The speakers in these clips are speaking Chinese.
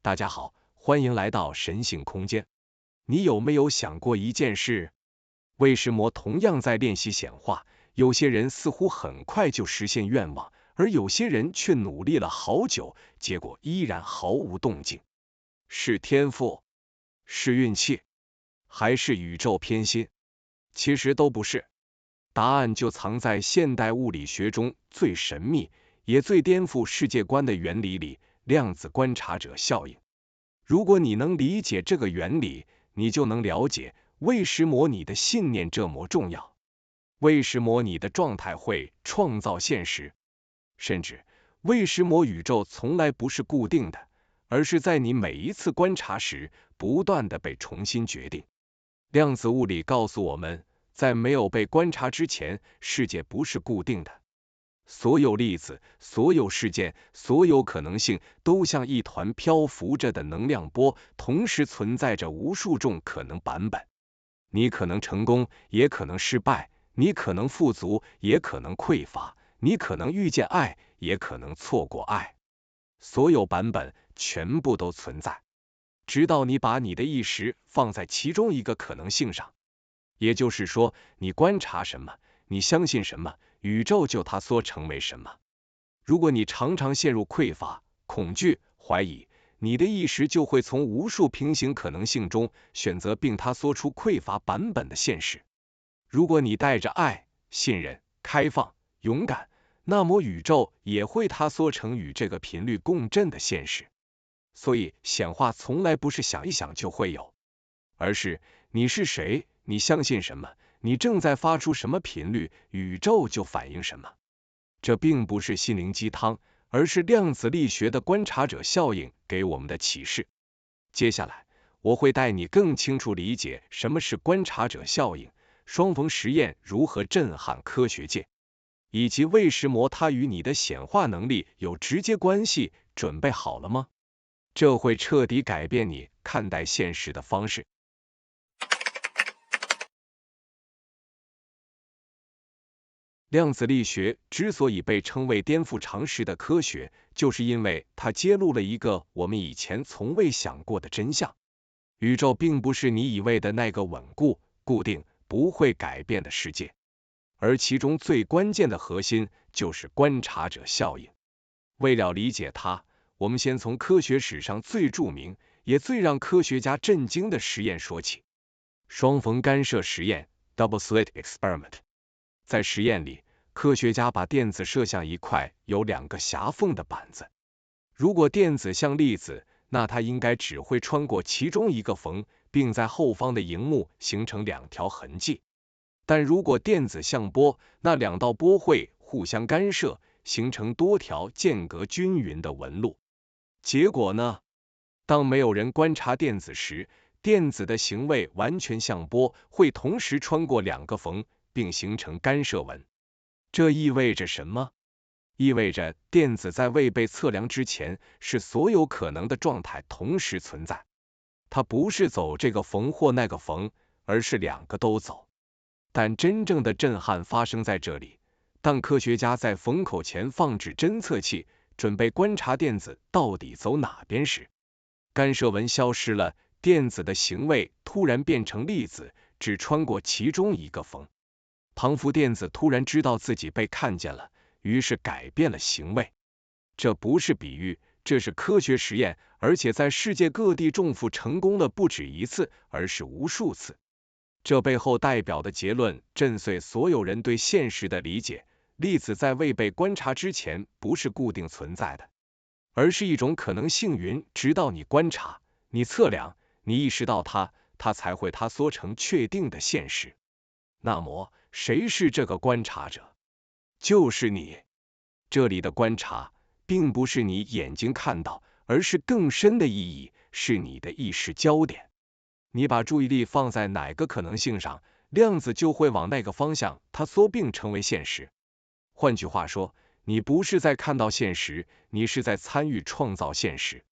大家好，欢迎来到神性空间。你有没有想过一件事？为什么同样在练习显化，有些人似乎很快就实现愿望，而有些人却努力了好久，结果依然毫无动静？是天赋？是运气？还是宇宙偏心？其实都不是。答案就藏在现代物理学中最神秘也最颠覆世界观的原理里——量子观察者效应。如果你能理解这个原理，你就能了解为什么你的信念这么重要，为什么你的状态会创造现实，甚至为什么宇宙从来不是固定的，而是在你每一次观察时不断的被重新决定。量子物理告诉我们，在没有被观察之前，世界不是固定的。所有粒子、所有事件、所有可能性都像一团漂浮着的能量波，同时存在着无数种可能版本。你可能成功，也可能失败；你可能富足，也可能匮乏；你可能遇见爱，也可能错过爱。所有版本全部都存在，直到你把你的意识放在其中一个可能性上。也就是说，你观察什么，你相信什么，宇宙就塌缩成为什么。如果你常常陷入匮乏、恐惧、怀疑，你的意识就会从无数平行可能性中选择并塌缩出匮乏版本的现实。如果你带着爱、信任、开放、勇敢，那么宇宙也会塌缩成与这个频率共振的现实。所以显化从来不是想一想就会有，而是你是谁，你相信什么，你正在发出什么频率，宇宙就反映什么。这并不是心灵鸡汤，而是量子力学的观察者效应给我们的启示。接下来，我会带你更清楚理解什么是观察者效应，双缝实验如何震撼科学界，以及为什么它与你的显化能力有直接关系。准备好了吗？这会彻底改变你看待现实的方式。量子力学之所以被称为颠覆常识的科学，就是因为它揭露了一个我们以前从未想过的真相：宇宙并不是你以为的那个稳固、固定、不会改变的世界，而其中最关键的核心就是观察者效应。为了理解它，我们先从科学史上最著名也最让科学家震惊的实验说起——双缝干涉实验 （Double Slit Experiment）。在实验里，科学家把电子射向一块有两个狭缝的板子。如果电子像粒子，那它应该只会穿过其中一个缝，并在后方的荧幕形成两条痕迹。但如果电子像波，那两道波会互相干涉，形成多条间隔均匀的纹路。结果呢？当没有人观察电子时，电子的行为完全像波，会同时穿过两个缝，并形成干涉纹。这意味着什么？意味着电子在未被测量之前，是所有可能的状态同时存在。它不是走这个缝或那个缝，而是两个都走。但真正的震撼发生在这里，当科学家在缝口前放置侦测器，准备观察电子到底走哪边时，干涉纹消失了，电子的行为突然变成粒子，只穿过其中一个缝。庞弗电子突然知道自己被看见了，于是改变了行为。这不是比喻，这是科学实验，而且在世界各地重复成功了不止一次，而是无数次。这背后代表的结论震碎所有人对现实的理解：粒子在未被观察之前不是固定存在的，而是一种可能性云，直到你观察、你测量、你意识到它，它才会塌缩成确定的现实。那么，谁是这个观察者？就是你。这里的观察，并不是你眼睛看到，而是更深的意义，是你的意识焦点。你把注意力放在哪个可能性上，量子就会往那个方向塌缩并成为现实。换句话说，你不是在看到现实，你是在参与创造现实。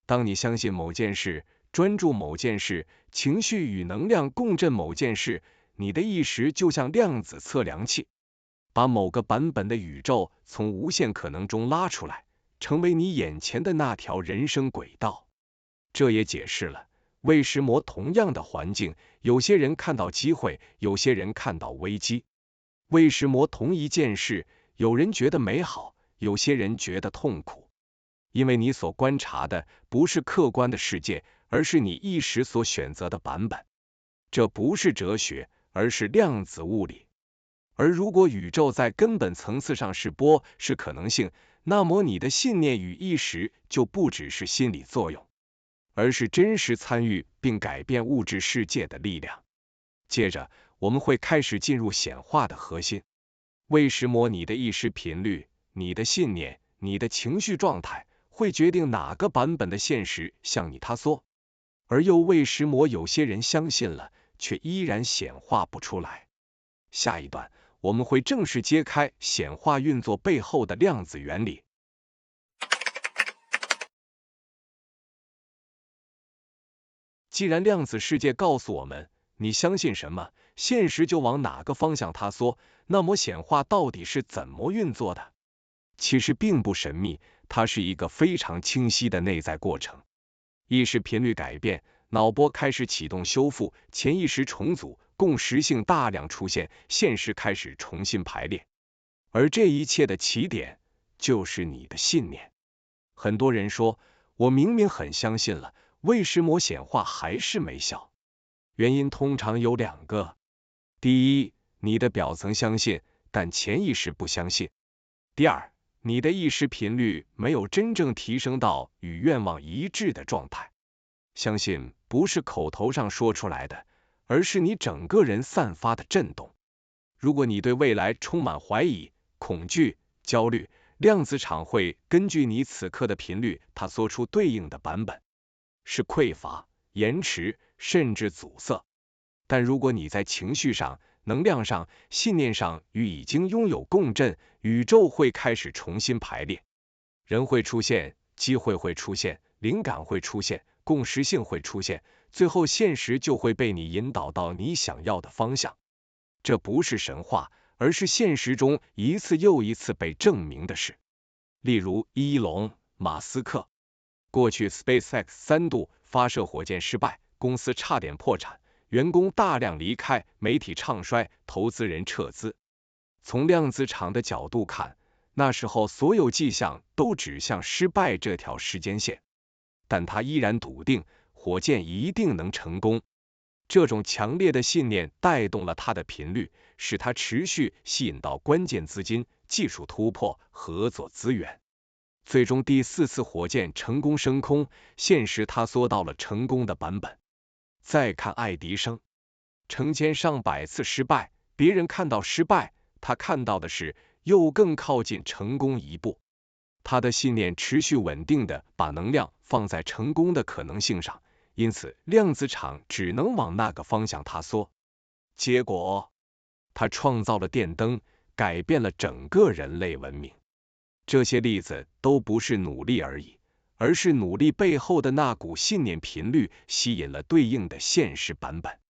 当你相信某件事，专注某件事，情绪与能量共振某件事，你的意识就像量子测量器，把某个版本的宇宙从无限可能中拉出来，成为你眼前的那条人生轨道。这也解释了为什么同样的环境，有些人看到机会，有些人看到危机。为什么同一件事，有人觉得美好，有些人觉得痛苦？因为你所观察的不是客观的世界，而是你一时所选择的版本。这不是哲学，而是量子物理。而如果宇宙在根本层次上是波，是可能性，那么你的信念与意识就不只是心理作用，而是真实参与并改变物质世界的力量。接着，我们会开始进入显化的核心。为什么你的意识频率、你的信念、你的情绪状态会决定哪个版本的现实向你塌缩？而又为什么有些人相信了，却依然显化不出来？下一段我们会正式揭开显化运作背后的量子原理。既然量子世界告诉我们，你相信什么，现实就往哪个方向塌缩，那么显化到底是怎么运作的？其实并不神秘，它是一个非常清晰的内在过程。意识频率改变，脑波开始启动修复，潜意识重组，共识性大量出现，现实开始重新排列。而这一切的起点就是你的信念。很多人说，我明明很相信了，为什么显化还是没效？原因通常有两个。第一，你的表层相信，但潜意识不相信。第二，你的意识频率没有真正提升到与愿望一致的状态。相信不是口头上说出来的，而是你整个人散发的震动。如果你对未来充满怀疑、恐惧、焦虑，量子场会根据你此刻的频率，它做出对应的版本，是匮乏、延迟，甚至阻塞。但如果你在情绪上、能量上、信念上与已经拥有共振，宇宙会开始重新排列，人会出现，机会会出现，灵感会出现，共识性会出现，最后现实就会被你引导到你想要的方向。这不是神话，而是现实中一次又一次被证明的事。例如伊隆·马斯克，过去 SpaceX 3度发射火箭失败，公司差点破产，员工大量离开，媒体唱衰，投资人撤资。从量子场的角度看，那时候所有迹象都指向失败这条时间线，但他依然笃定火箭一定能成功。这种强烈的信念带动了他的频率，使他持续吸引到关键资金、技术突破、合作资源。最终第4次火箭成功升空，现实他缩到了成功的版本。再看爱迪生，成千上百次失败，别人看到失败，他看到的是又更靠近成功一步。他的信念持续稳定的把能量放在成功的可能性上，因此量子场只能往那个方向塌缩。结果，他创造了电灯，改变了整个人类文明。这些例子都不是努力而已，而是努力背后的那股信念频率吸引了对应的现实版本。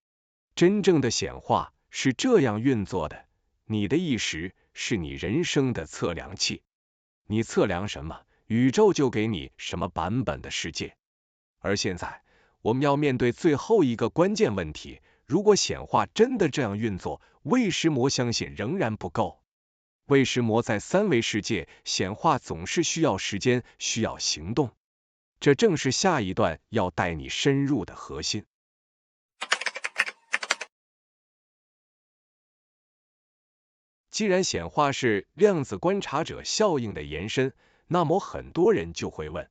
真正的显化是这样运作的，你的意识是你人生的测量器，你测量什么，宇宙就给你什么版本的世界。而现在，我们要面对最后一个关键问题，如果显化真的这样运作，为什么相信仍然不够？为什么在3维世界显化总是需要时间，需要行动？这正是下一段要带你深入的核心。既然显化是量子观察者效应的延伸，那么很多人就会问，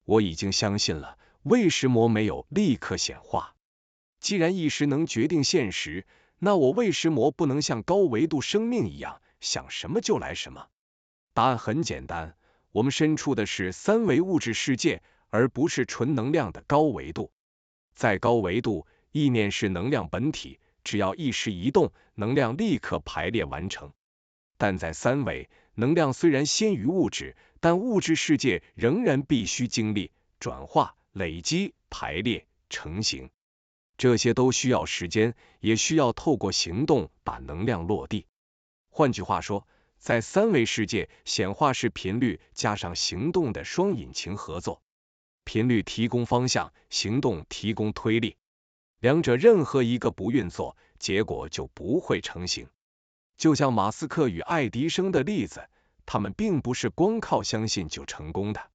我已经相信了，为什么没有立刻显化？既然意识能决定现实，那我为什么不能像高维度生命一样，想什么就来什么？答案很简单，我们身处的是3维物质世界，而不是纯能量的高维度。在高维度，意念是能量本体，只要意识移动，能量立刻排列完成。但在3维，能量虽然先于物质，但物质世界仍然必须经历转化、累积、排列、成型。这些都需要时间，也需要透过行动把能量落地。换句话说，在3维世界，显化是频率加上行动的双引擎合作。频率提供方向，行动提供推力。两者任何一个不运作，结果就不会成型。就像马斯克与爱迪生的例子，他们并不是光靠相信就成功的。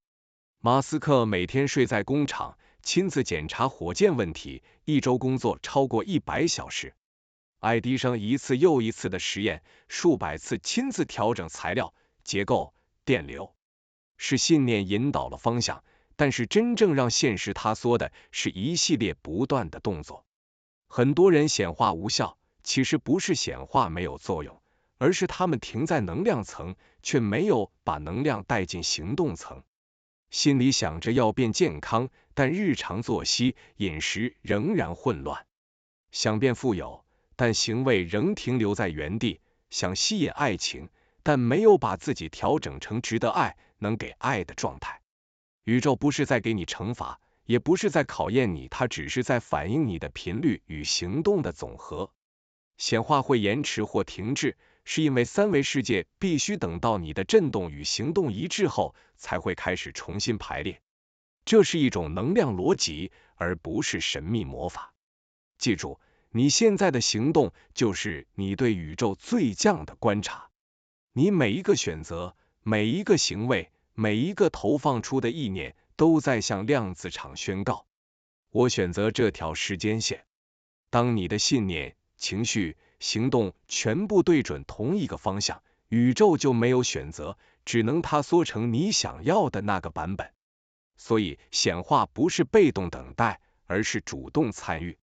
马斯克每天睡在工厂，亲自检查火箭问题，一周工作超过100小时。爱迪生一次又一次的实验，数百次亲自调整材料、结构、电流。是信念引导了方向，但是真正让现实塌缩的是一系列不断的动作。很多人显化无效，其实不是显化没有作用，而是他们停在能量层，却没有把能量带进行动层。心里想着要变健康，但日常作息、饮食仍然混乱；想变富有，但行为仍停留在原地；想吸引爱情，但没有把自己调整成值得爱、能给爱的状态。宇宙不是在给你惩罚，也不是在考验你，它只是在反映你的频率与行动的总和。显化会延迟或停滞，是因为三维世界必须等到你的振动与行动一致后，才会开始重新排列。这是一种能量逻辑，而不是神秘魔法。记住，你现在的行动就是你对宇宙最降的观察。你每一个选择，每一个行为，每一个投放出的意念，都在向量子场宣告：我选择这条时间线。当你的信念、情绪、行动全部对准同一个方向，宇宙就没有选择，只能塌缩成你想要的那个版本。所以显化不是被动等待，而是主动参与；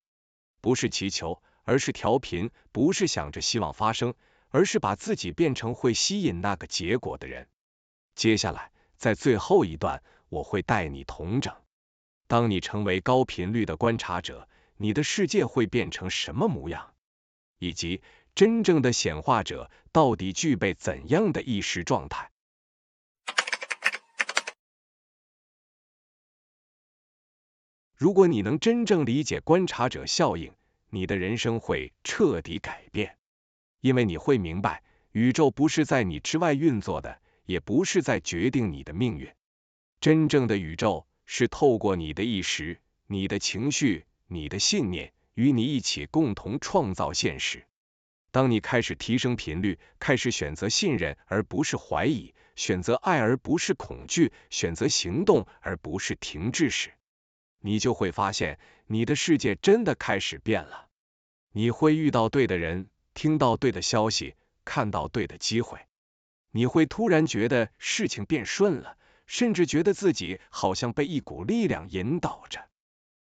不是祈求，而是调频；不是想着希望发生，而是把自己变成会吸引那个结果的人。接下来，在最后一段，我会带你统整。当你成为高频率的观察者，你的世界会变成什么模样？以及真正的显化者到底具备怎样的意识状态？如果你能真正理解观察者效应，你的人生会彻底改变。因为你会明白，宇宙不是在你之外运作的，也不是在决定你的命运。真正的宇宙是透过你的意识、你的情绪、你的信念，与你一起共同创造现实。当你开始提升频率，开始选择信任而不是怀疑，选择爱而不是恐惧，选择行动而不是停滞时，你就会发现，你的世界真的开始变了。你会遇到对的人，听到对的消息，看到对的机会。你会突然觉得事情变顺了，甚至觉得自己好像被一股力量引导着。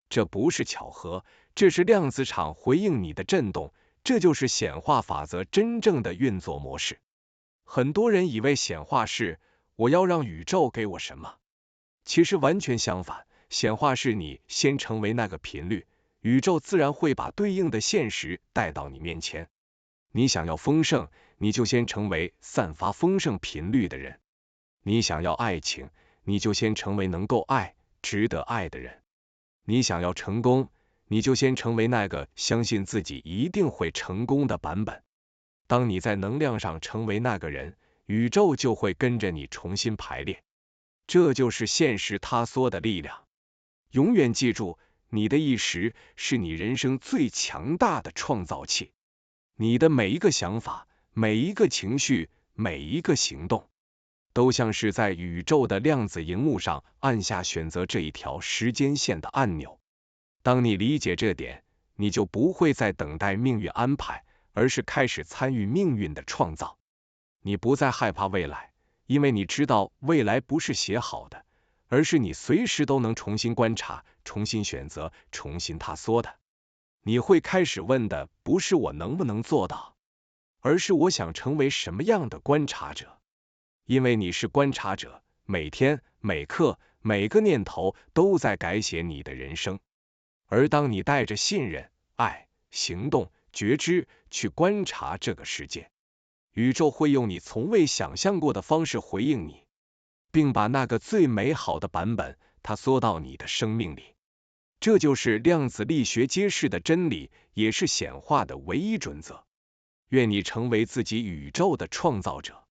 这不是巧合，这是量子场回应你的震动，这就是显化法则真正的运作模式。很多人以为显化是我要让宇宙给我什么，其实完全相反，显化是你先成为那个频率，宇宙自然会把对应的现实带到你面前。你想要丰盛，你就先成为散发丰盛频率的人；你想要爱情，你就先成为能够爱、值得爱的人；你想要成功，你就先成为那个相信自己一定会成功的版本。当你在能量上成为那个人，宇宙就会跟着你重新排列。这就是现实塌缩的力量。永远记住，你的意识是你人生最强大的创造器。你的每一个想法、每一个情绪、每一个行动，都像是在宇宙的量子荧幕上按下选择这一条时间线的按钮。当你理解这点，你就不会再等待命运安排，而是开始参与命运的创造。你不再害怕未来，因为你知道未来不是写好的，而是你随时都能重新观察、重新选择、重新塌缩的。你会开始问的不是我能不能做到，而是我想成为什么样的观察者。因为你是观察者，每天、每刻、每个念头都在改写你的人生。而当你带着信任、爱、行动、觉知去观察这个世界，宇宙会用你从未想象过的方式回应你，并把那个最美好的版本它缩到你的生命里。这就是量子力学揭示的真理，也是显化的唯一准则。愿你成为自己宇宙的创造者。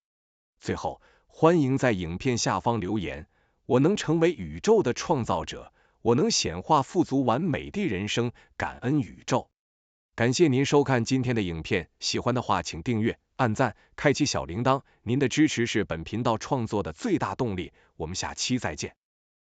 最后，欢迎在影片下方留言，我能成为宇宙的创造者，我能显化富足完美的人生，感恩宇宙。感谢您收看今天的影片，喜欢的话请订阅、按赞、开启小铃铛，您的支持是本频道创作的最大动力。我们下期再见。